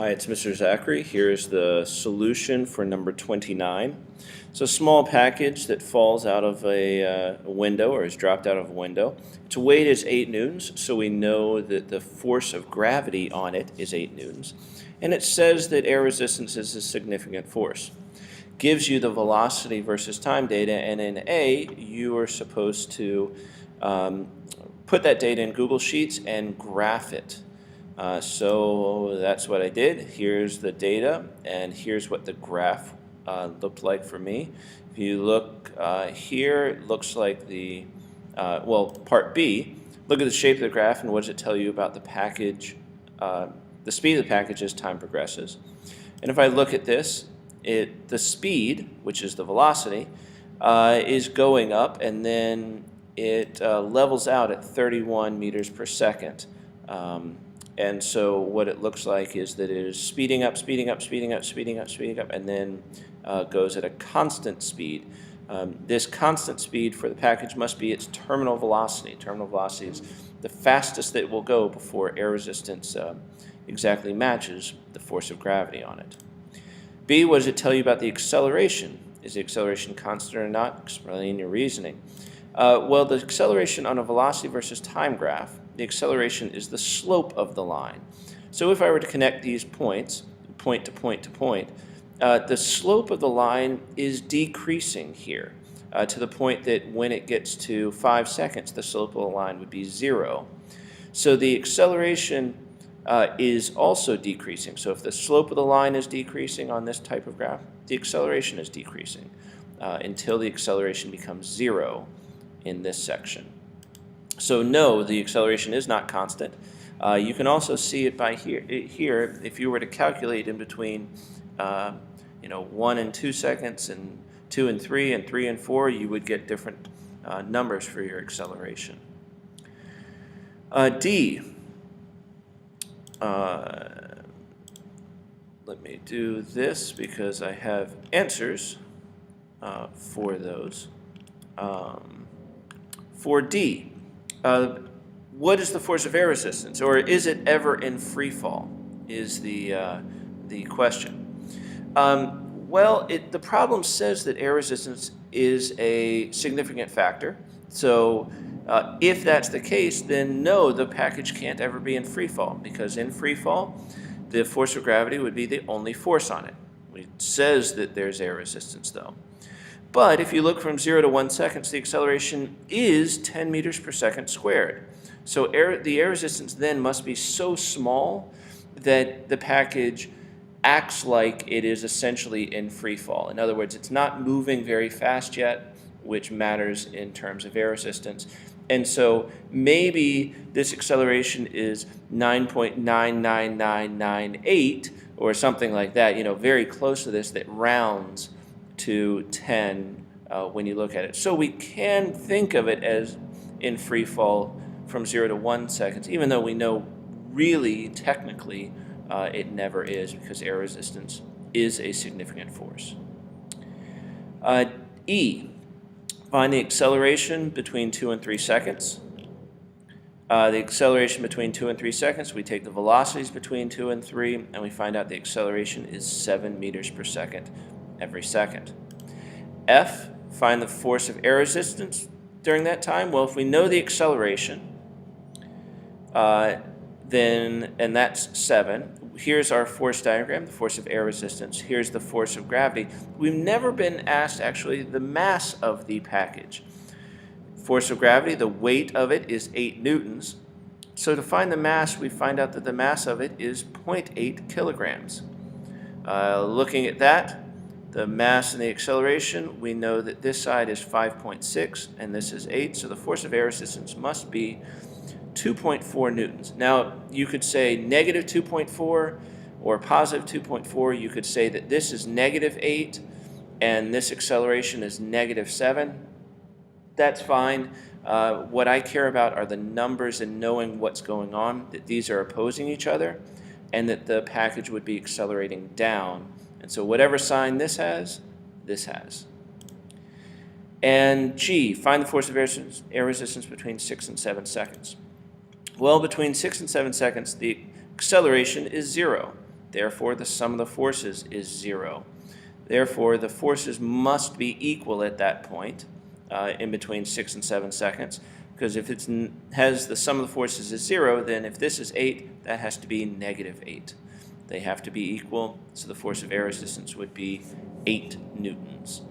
Hi, it's Mr. Zachary. Here's the solution for number 29. It's a small package that falls out of a window or is dropped out of a window. Its weight is 8 newtons, so we know that the force of gravity on it is 8 newtons. And it says that air resistance is a significant force. Gives you the velocity versus time data, and in A, you are supposed to put that data in Google Sheets and graph it. So that's what I did. Here's the data, and here's what the graph looked like for me. If you look here, it looks like the, part B, look at the shape of the graph and what does it tell you about the package, the speed of the package as time progresses. And if I look at this, the speed, which is the velocity, is going up, and then it levels out at 31 meters per second. And so what it looks like is that it is speeding up, speeding up, speeding up, speeding up, speeding up, and then goes at a constant speed. This constant speed for the package must be its terminal velocity. Terminal velocity is the fastest that it will go before air resistance exactly matches the force of gravity on it. B, what does it tell you about the acceleration? Is the acceleration constant or not? Explain your reasoning. Well, the acceleration on a velocity versus time graph, the acceleration is the slope of the line. So if I were to connect these points, point to point to point, the slope of the line is decreasing here to the point that when it gets to 5 seconds, the slope of the line would be 0. So the acceleration is also decreasing. So if the slope of the line is decreasing on this type of graph, the acceleration is decreasing until the acceleration becomes 0 in this section. So no, the acceleration is not constant. You can also see it by here. If you were to calculate in between 1 and 2 seconds and 2 and 3 and 3 and 4, you would get different numbers for your acceleration. D. Let me do this because I have answers for those. For D, what is the force of air resistance, or is it ever in free fall, is the question. The problem says that air resistance is a significant factor. So if that's the case, then no, the package can't ever be in free fall, because in free fall, the force of gravity would be the only force on it. It says that there's air resistance, though. But if you look from 0 to 1 seconds, the acceleration is 10 meters per second squared. So the air resistance then must be so small that the package acts like it is essentially in free fall. In other words, it's not moving very fast yet, which matters in terms of air resistance. And so maybe this acceleration is 9.99998 or something like that, very close to this, that rounds to 10 when you look at it. So we can think of it as in free fall from 0 to 1 seconds, even though we know really technically it never is, because air resistance is a significant force. E, find the acceleration between 2 and 3 seconds. The acceleration between 2 and 3 seconds, we take the velocities between 2 and 3, and we find out the acceleration is 7 meters per second every second. F, find the force of air resistance during that time. Well, if we know the acceleration, and that's 7. Here's our force diagram, the force of air resistance. Here's the force of gravity. We've never been asked, actually, the mass of the package. Force of gravity, the weight of it is 8 newtons. So to find the mass, we find out that the mass of it is 0.8 kilograms. Looking at that, the mass and the acceleration, we know that this side is 5.6 and this is 8, so the force of air resistance must be 2.4 newtons. Now, you could say negative 2.4 or positive 2.4. You could say that this is negative 8 and this acceleration is negative 7. That's fine. What I care about are the numbers and knowing what's going on, that these are opposing each other, and that the package would be accelerating down. And so whatever sign this has, this has. And G, find the force of air resistance between 6 and 7 seconds. Well, between 6 and 7 seconds, the acceleration is 0. Therefore, the sum of the forces is 0. Therefore, the forces must be equal at that point, in between 6 and 7 seconds, because if it has the sum of the forces is 0, then if this is 8, that has to be -8. They have to be equal, so the force of air resistance would be 8 newtons.